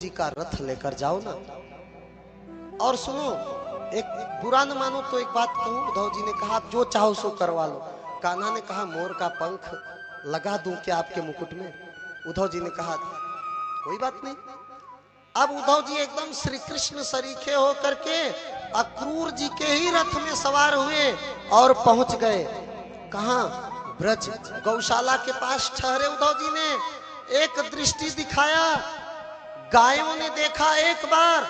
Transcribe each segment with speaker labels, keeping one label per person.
Speaker 1: जी का रथ लेकर जाओ ना। और सुनो, एक बुरा न मानो तो एक बात कहूं। उद्धव जी ने कहा आप जो चाहो सो करवा लो। कान्हा ने कहा मोर का पंख लगा दूं क्या आपके मुकुट में? उद्धव जी ने कहा कोई बात नहीं। अब उद्धव जी एकदम श्री कृष्ण सरीखे हो करके अक्रूर जी के ही रथ में सवार हुए और पहुंच गए। कहां? ब्रज गौशाला के पास ठहरे। उद्धव जी ने एक दृष्टि दिखाया, गायों ने देखा एक बार।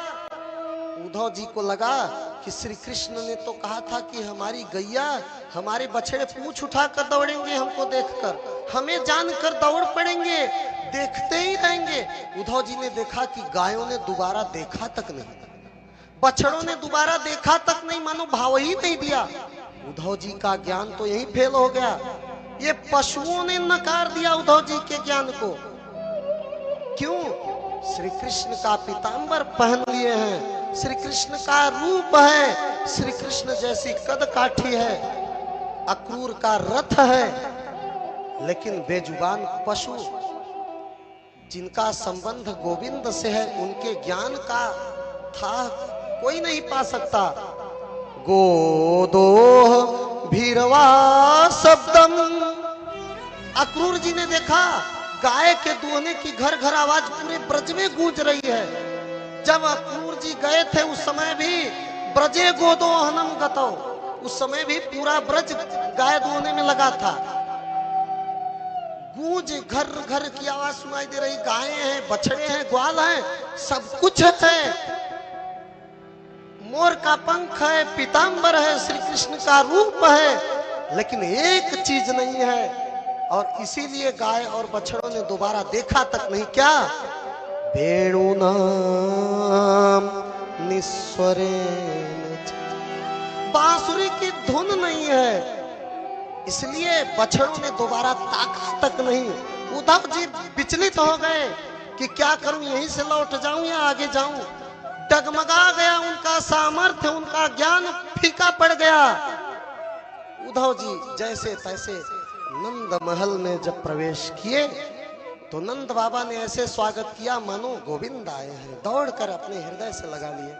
Speaker 1: उद्धव जी को लगा कि श्री कृष्ण ने तो कहा था कि हमारी गैया हमारे बछड़े पूंछ उठाकर दौड़ेंगे, हमको देखकर हमें जानकर दौड़ पड़ेंगे, देखते ही रहेंगे। उद्धव जी ने देखा कि गायों ने दोबारा देखा तक नहीं, बछड़ों ने दोबारा देखा तक नहीं, मानो भाव ही नहीं दिया। उद्धव जी का ज्ञान तो यही फेल हो गया। ये पशुओं ने नकार दिया उद्धव जी के ज्ञान को। क्यों? श्री कृष्ण का पीतांबर पहन लिए हैं, श्री कृष्ण का रूप है, श्री कृष्ण जैसी कद काठी है, अक्रूर का रथ है। लेकिन बेजुबान पशु जिनका संबंध गोविंद से है, उनके ज्ञान का था कोई नहीं पा सकता। गोदोह भीरवा शब्दम। अक्रूर जी ने देखा गाय के दूहने की घर घर आवाज पूरे ब्रज में गूंज रही है। जब अक्रूर जी गए थे उस समय भी ब्रजे गोदोहनम गतो, उस समय भी पूरा ब्रज गाय दूहने में लगा था। गूंज घर घर की आवाज सुनाई दे रही, गायें हैं, बछड़े हैं, ग्वाल हैं, सब कुछ है। मोर का पंख है, पीतांबर है, श्री कृष्ण का रूप है, लेकिन एक चीज नहीं है। और इसीलिए गाय और बछड़ों ने दोबारा देखा तक नहीं। क्या? वेणु नाम निस्वरेण, बांसुरी की धुन नहीं है, इसलिए बछड़ों ने दोबारा ताका तक नहीं। उद्धव जी विचलित हो गए कि क्या करूं, यहीं से लौट जाऊं या आगे जाऊं। डगमगा गया उनका सामर्थ्य, उनका ज्ञान फीका पड़ गया। उद्धव जी जैसे तैसे नंद महल में जब प्रवेश किए तो नंद बाबा ने ऐसे स्वागत किया मानो गोविंद आए हैं। दौड़कर अपने हृदय से लगा लिए,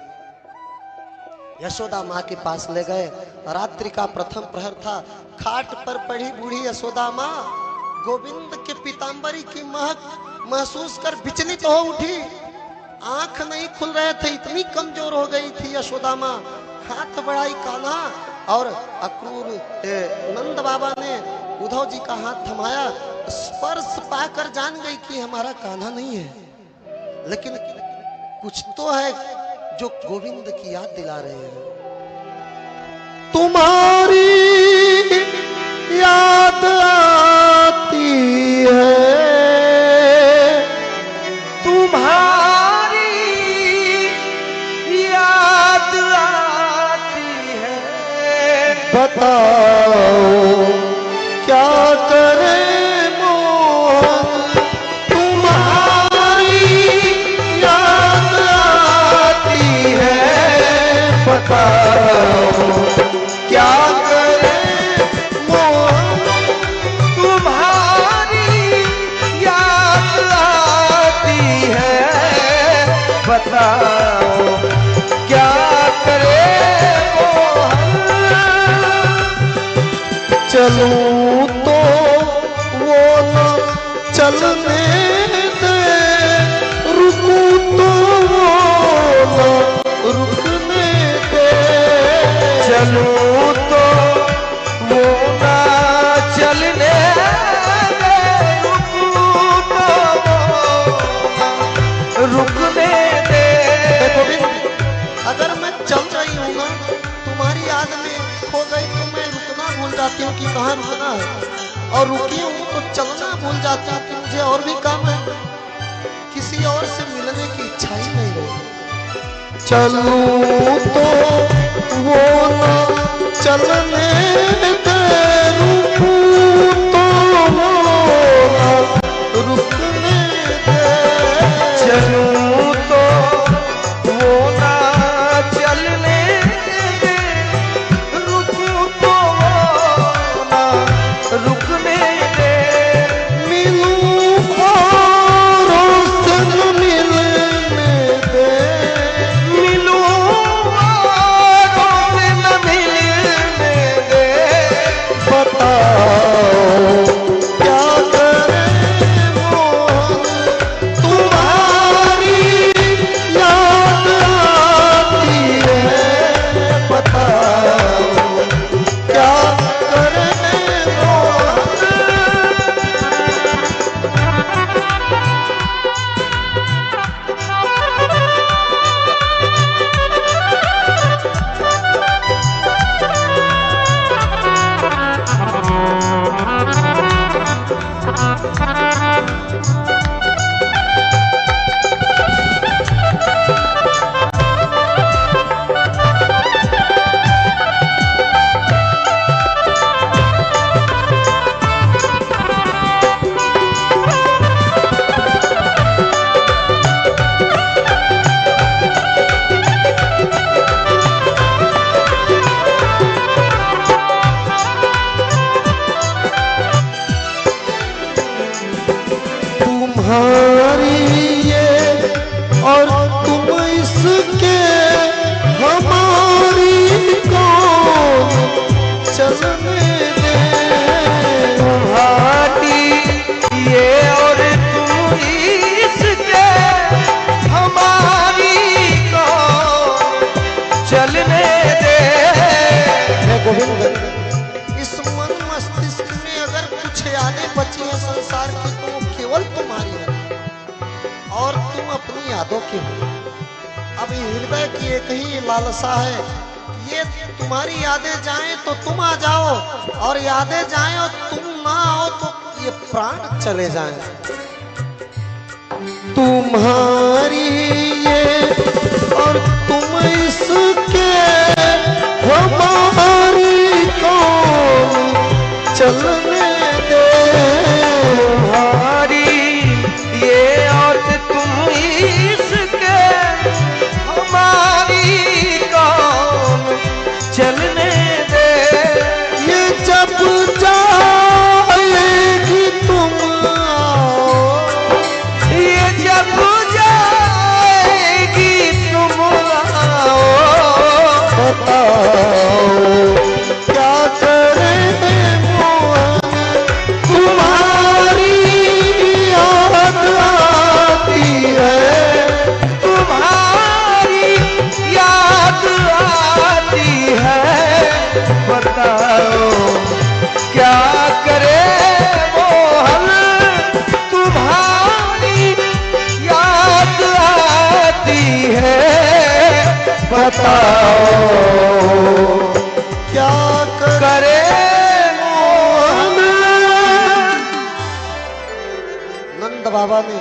Speaker 1: यशोदा माँ के पास ले गए। रात्रि का प्रथम प्रहर था। खाट पर पड़ी बूढ़ी यशोदा माँ गोविंद के पीतांबरी की महक महसूस कर विचलित हो उठी। आंख नहीं खुल रहे थे, इतनी कमजोर हो गई थी यशोदा माँ। हाथ बढ़ाई कान्हा, और अक्रूर नंद बाबा ने उद्धव जी का हाथ थमाया। स्पर्श पाकर जान गई कि हमारा कान्हा नहीं है, लेकिन कुछ तो है जो गोविंद की याद दिला रहे हैं। तुम्हारी याद आती है, तुम्हारी याद आती है, बताओ क्या करे मोहन, तुम्हारी याद आती है, बताओ क्या करे मोहन, तुम्हारी याद आती है, बताओ क्या करे मोहन। चलूं तो वो न चलने दे, रुकूं तो वो न रुकने दे। चलूं तो वो न चलने दे, रुकूं तो वो रुकने दे। अगर मैं चल रही हूँ ना, तुम्हारी याद में खो गई तो मैं रुकना भूल जाती हूँ कि कहाँ रुकना है, और रुकी हूँ तो चलना भूल जाती हूँ कि मुझे और भी काम है, किसी और से मिलने की इच्छा ही नहीं है। चलूं तो वो न चलने दे, रुकूं तो वो न रुकने दे। चलूं तो वो न चलने दे, रुकूं तो वो न रुकने दे। मिलूं और यादों की हूँ। अब हृदय की एक ही लालसा है, ये तुम्हारी यादें जाएं तो तुम आ जाओ, और यादें जाएं और तुम ना आओ तो ये प्राण चले जाएं। तुम्हारी ये और तुम इसके, हमारी कौन चलने दे।
Speaker 2: तुम्हारी ये और तुम इसके, हमारी कौन चलने दे।
Speaker 1: ये जब जाएगी तुम आओ,
Speaker 2: ये जब जाएगी तुम आओ।
Speaker 1: बताओ क्या करें मोहन, तुम्हारी याद आती है।
Speaker 2: तुम्हारी याद आती है, बताओ क्या करे मोहन। तुम्हारी याद आती है, बताओ
Speaker 1: क्या
Speaker 2: करे मोहन।
Speaker 1: नंद बाबा ने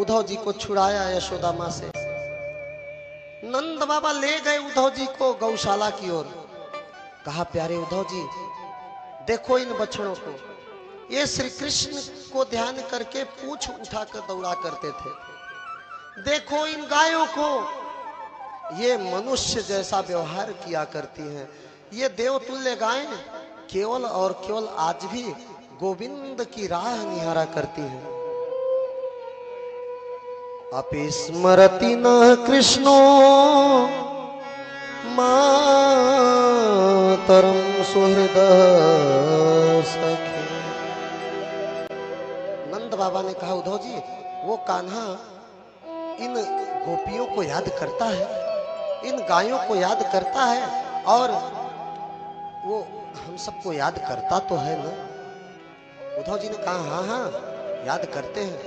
Speaker 1: उद्धव जी को छुड़ाया यशोदा माँ से। नंद बाबा ले गए उद्धव जी को गौशाला की ओर। कहा, प्यारे उद्धव जी, देखो इन बछड़ों को, ये श्री कृष्ण को ध्यान करके पूंछ उठाकर दौड़ा करते थे। देखो इन गायों को, ये मनुष्य जैसा व्यवहार किया करती हैं। ये देवतुल्य गायें केवल और केवल आज भी गोविंद की राह निहारा करती हैं। अपि स्मरति न कृष्णो मातरम सुहृद सखे। नंद बाबा ने कहा, उद्धव जी, वो कान्हा इन गोपियों को याद करता है, इन गायों को याद करता है, और वो हम सबको याद करता तो है ना। उद्धव जी ने कहा, हाँ हाँ याद करते हैं।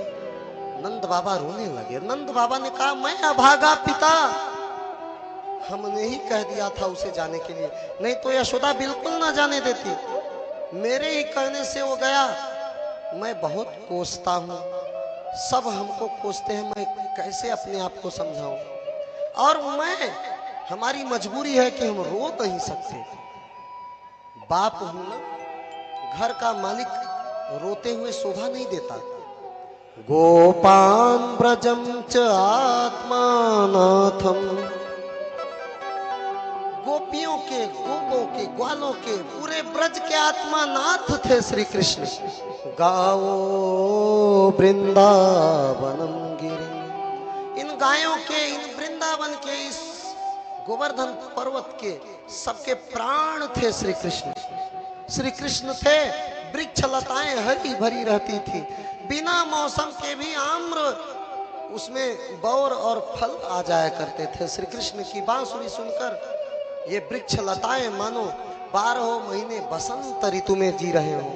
Speaker 1: नंद बाबा रोने लगे। नंद बाबा ने कहा, मैं अभागा पिता, हमने ही कह दिया था उसे जाने के लिए, नहीं तो यशोदा बिल्कुल ना जाने देती। मेरे ही कहने से वो गया। मैं बहुत कोसता हूँ, सब हमको कोसते हैं, मैं कैसे अपने आप को समझाऊं। और हमारी मजबूरी है कि हम रो नहीं सकते। बाप हूं ना, घर का मालिक रोते हुए शोभा नहीं देता। गोपान ब्रजम च आत्मानाथम, गोपियों के, गोपों के, ग्वालों के, पूरे ब्रज के आत्मानाथ थे श्री कृष्ण। गाओ वृंदावनम गिरि, इन गायों के, इन वृंदावन के, इस गोवर्धन पर्वत के सबके प्राण थे श्री कृष्ण। श्री कृष्ण थे, वृक्ष लताएं हरी भरी रहती थी, बिना मौसम के भी आम्र उसमें बौर और फल आ जाया करते थे। श्री कृष्ण की बांसुरी सुनकर ये वृक्ष लताएं मानो 12 महीने बसंत ऋतु में जी रहे हो।